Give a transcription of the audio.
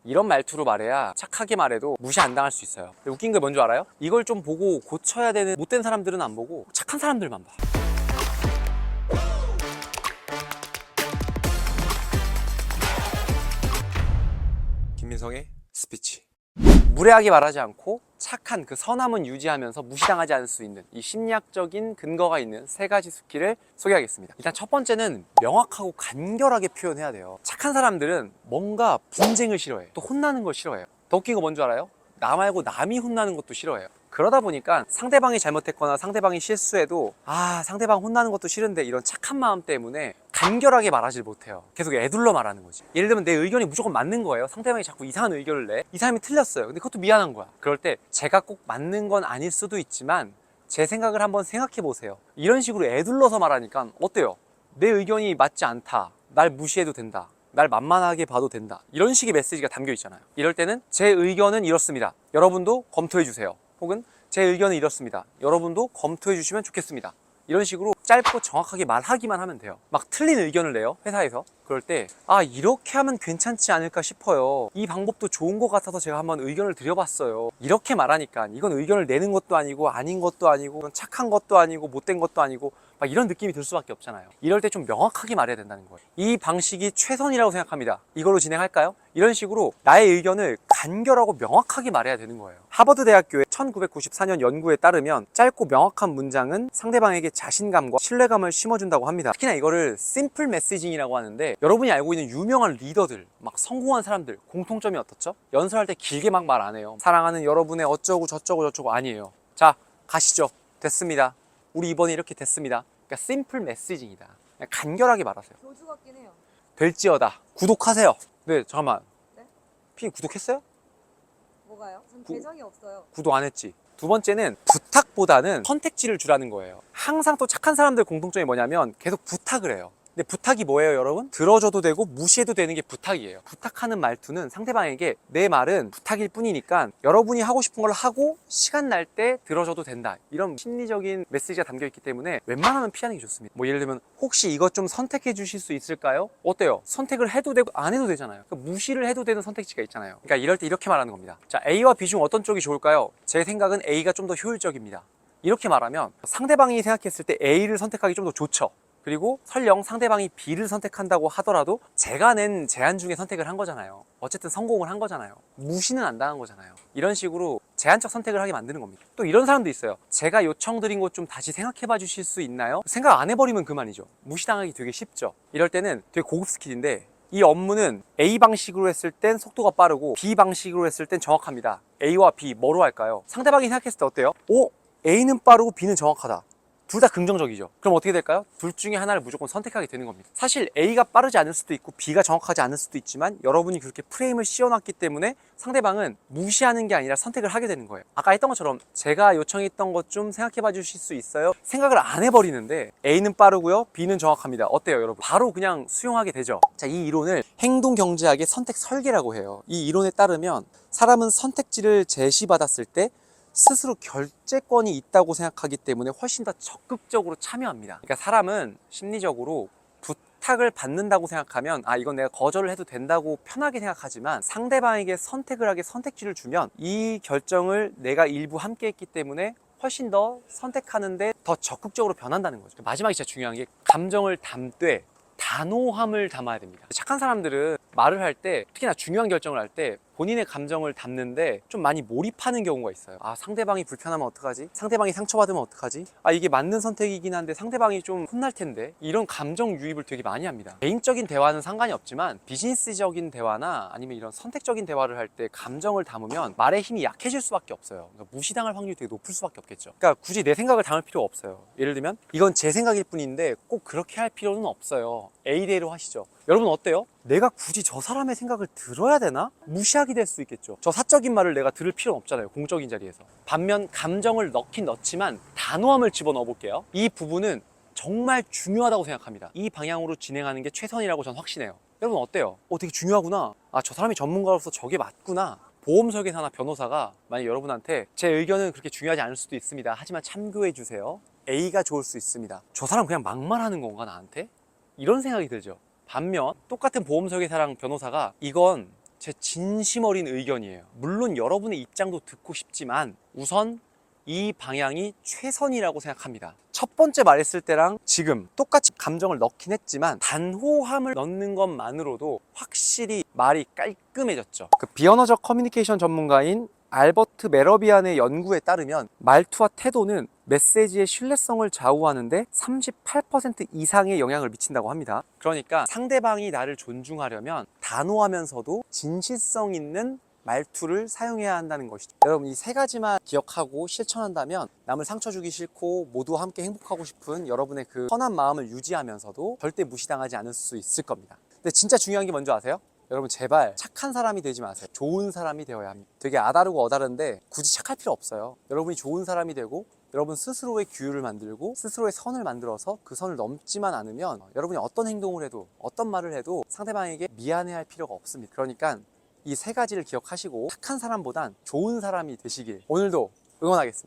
이런 말투로 말해야 착하게 말해도 무시 안 당할 수 있어요. 웃긴 게 뭔지 알아요? 이걸 좀 보고 고쳐야 되는 못된 사람들은 안 보고 착한 사람들만 봐. 김민성의 스피치. 무례하게 말하지 않고 착한 그 선함은 유지하면서 무시당하지 않을 수 있는 이 심리학적인 근거가 있는 세 가지 스킬을 소개하겠습니다. 일단 첫 번째는 명확하고 간결하게 표현해야 돼요. 착한 사람들은 뭔가 분쟁을 싫어해. 또 혼나는 걸 싫어해요. 더 웃긴 거 뭔지 알아요? 나 말고 남이 혼나는 것도 싫어해요. 그러다 보니까 상대방이 잘못했거나 상대방이 실수해도 상대방 혼나는 것도 싫은데 이런 착한 마음 때문에 간결하게 말하지 못해요. 계속 애둘러 말하는 거지. 예를 들면 내 의견이 무조건 맞는 거예요. 상대방이 자꾸 이상한 의견을 내. 이 사람이 틀렸어요. 근데 그것도 미안한 거야. 그럴 때 제가 꼭 맞는 건 아닐 수도 있지만 제 생각을 한번 생각해 보세요. 이런 식으로 애둘러서 말하니까 어때요? 내 의견이 맞지 않다. 날 무시해도 된다. 날 만만하게 봐도 된다. 이런 식의 메시지가 담겨 있잖아요. 이럴 때는 제 의견은 이렇습니다. 여러분도 검토해 주세요. 혹은 제 의견은 이렇습니다. 여러분도 검토해 주시면 좋겠습니다. 이런 식으로 짧고 정확하게 말하기만 하면 돼요. 막 틀린 의견을 내요, 회사에서. 그럴 때 이렇게 하면 괜찮지 않을까 싶어요. 이 방법도 좋은 것 같아서 제가 한번 의견을 드려봤어요. 이렇게 말하니까 이건 의견을 내는 것도 아니고 아닌 것도 아니고 이건 착한 것도 아니고 못된 것도 아니고 막 이런 느낌이 들 수밖에 없잖아요. 이럴 때 좀 명확하게 말해야 된다는 거예요. 이 방식이 최선이라고 생각합니다. 이걸로 진행할까요? 이런 식으로 나의 의견을 간결하고 명확하게 말해야 되는 거예요. 하버드 대학교의 1994년 연구에 따르면 짧고 명확한 문장은 상대방에게 자신감과 신뢰감을 심어준다고 합니다. 특히나 이거를 심플 메시징이라고 하는데, 여러분이 알고 있는 유명한 리더들, 막 성공한 사람들 공통점이 어떻죠? 연설할 때 길게 막 말 안 해요. 사랑하는 여러분의 어쩌고 저쩌고 아니에요. 자, 가시죠. 됐습니다. 우리 이번에 이렇게 됐습니다. 그러니까 심플 메시징이다. 그냥 간결하게 말하세요. 교주 같긴 해요. 될지어다. 구독하세요. 네, 잠깐만. 네? 피디 구독했어요? 뭐가요? 전 계정이 없어요. 구독 안 했지. 두 번째는 부탁보다는 선택지를 주라는 거예요. 항상 또 착한 사람들 공통점이 뭐냐면 계속 부탁을 해요. 근데 부탁이 뭐예요, 여러분? 들어줘도 되고 무시해도 되는 게 부탁이에요. 부탁하는 말투는 상대방에게 내 말은 부탁일 뿐이니까 여러분이 하고 싶은 걸 하고 시간 날 때 들어줘도 된다. 이런 심리적인 메시지가 담겨 있기 때문에 웬만하면 피하는 게 좋습니다. 뭐 예를 들면 혹시 이것 좀 선택해 주실 수 있을까요? 어때요? 선택을 해도 되고 안 해도 되잖아요. 그러니까 무시를 해도 되는 선택지가 있잖아요. 그러니까 이럴 때 이렇게 말하는 겁니다. 자, A와 B 중 어떤 쪽이 좋을까요? 제 생각은 A가 좀 더 효율적입니다. 이렇게 말하면 상대방이 생각했을 때 A를 선택하기 좀 더 좋죠. 그리고 설령 상대방이 B를 선택한다고 하더라도 제가 낸 제안 중에 선택을 한 거잖아요. 어쨌든 성공을 한 거잖아요. 무시는 안 당한 거잖아요. 이런 식으로 제한적 선택을 하게 만드는 겁니다. 또 이런 사람도 있어요. 제가 요청드린 것 좀 다시 생각해 봐 주실 수 있나요? 생각 안 해버리면 그만이죠. 무시당하기 되게 쉽죠. 이럴 때는 되게 고급 스킬인데, 이 업무는 A 방식으로 했을 땐 속도가 빠르고 B 방식으로 했을 땐 정확합니다. A와 B 뭐로 할까요? 상대방이 생각했을 때 어때요? A는 빠르고 B는 정확하다. 둘 다 긍정적이죠. 그럼 어떻게 될까요? 둘 중에 하나를 무조건 선택하게 되는 겁니다. 사실 A가 빠르지 않을 수도 있고 B가 정확하지 않을 수도 있지만 여러분이 그렇게 프레임을 씌워놨기 때문에 상대방은 무시하는 게 아니라 선택을 하게 되는 거예요. 아까 했던 것처럼 제가 요청했던 것 좀 생각해 봐 주실 수 있어요? 생각을 안 해버리는데 A는 빠르고요, B는 정확합니다. 어때요, 여러분? 바로 그냥 수용하게 되죠. 자, 이 이론을 행동경제학의 선택 설계라고 해요. 이 이론에 따르면 사람은 선택지를 제시받았을 때 스스로 결재권이 있다고 생각하기 때문에 훨씬 더 적극적으로 참여합니다. 그러니까 사람은 심리적으로 부탁을 받는다고 생각하면 이건 내가 거절을 해도 된다고 편하게 생각하지만, 상대방에게 선택을 하게 선택지를 주면 이 결정을 내가 일부 함께 했기 때문에 훨씬 더 선택하는데 더 적극적으로 변한다는 거죠. 마지막이 진짜 중요한 게, 감정을 담되 단호함을 담아야 됩니다. 착한 사람들은 말을 할 때, 특히나 중요한 결정을 할 때 본인의 감정을 담는데 좀 많이 몰입하는 경우가 있어요. 상대방이 불편하면 어떡하지? 상대방이 상처받으면 어떡하지? 이게 맞는 선택이긴 한데 상대방이 좀 혼날 텐데. 이런 감정 유입을 되게 많이 합니다. 개인적인 대화는 상관이 없지만 비즈니스적인 대화나 아니면 이런 선택적인 대화를 할 때 감정을 담으면 말의 힘이 약해질 수밖에 없어요. 그러니까 무시당할 확률이 되게 높을 수밖에 없겠죠. 그러니까 굳이 내 생각을 담을 필요가 없어요. 예를 들면 이건 제 생각일 뿐인데 꼭 그렇게 할 필요는 없어요. A대로 하시죠. 여러분 어때요? 내가 굳이 저 사람의 생각을 들어야 되나? 무시하게 될 수 있겠죠. 저 사적인 말을 내가 들을 필요는 없잖아요, 공적인 자리에서. 반면 감정을 넣긴 넣지만 단호함을 집어넣어 볼게요. 이 부분은 정말 중요하다고 생각합니다. 이 방향으로 진행하는 게 최선이라고 저는 확신해요. 여러분 어때요? 되게 중요하구나. 저 사람이 전문가로서 저게 맞구나. 보험 설계사나 변호사가 만약 여러분한테 제 의견은 그렇게 중요하지 않을 수도 있습니다, 하지만 참고해 주세요, A가 좋을 수 있습니다. 저 사람 그냥 막말하는 건가 나한테? 이런 생각이 들죠. 반면 똑같은 보험 설계사랑 변호사가 이건 제 진심 어린 의견이에요. 물론 여러분의 입장도 듣고 싶지만 우선 이 방향이 최선이라고 생각합니다. 첫 번째 말했을 때랑 지금 똑같이 감정을 넣긴 했지만 단호함을 넣는 것만으로도 확실히 말이 깔끔해졌죠. 그 비언어적 커뮤니케이션 전문가인 알버트 메러비안의 연구에 따르면 말투와 태도는 메시지의 신뢰성을 좌우하는데 38% 이상의 영향을 미친다고 합니다. 그러니까 상대방이 나를 존중하려면 단호하면서도 진실성 있는 말투를 사용해야 한다는 것이죠. 여러분, 이 세 가지만 기억하고 실천한다면 남을 상처 주기 싫고 모두와 함께 행복하고 싶은 여러분의 그 선한 마음을 유지하면서도 절대 무시당하지 않을 수 있을 겁니다. 근데 진짜 중요한 게 뭔지 아세요? 여러분, 제발 착한 사람이 되지 마세요. 좋은 사람이 되어야 합니다. 되게 아다르고 어다른데 굳이 착할 필요 없어요. 여러분이 좋은 사람이 되고 여러분 스스로의 규율을 만들고 스스로의 선을 만들어서 그 선을 넘지만 않으면 여러분이 어떤 행동을 해도 어떤 말을 해도 상대방에게 미안해할 필요가 없습니다. 그러니까 이 세 가지를 기억하시고 착한 사람보단 좋은 사람이 되시길 오늘도 응원하겠습니다.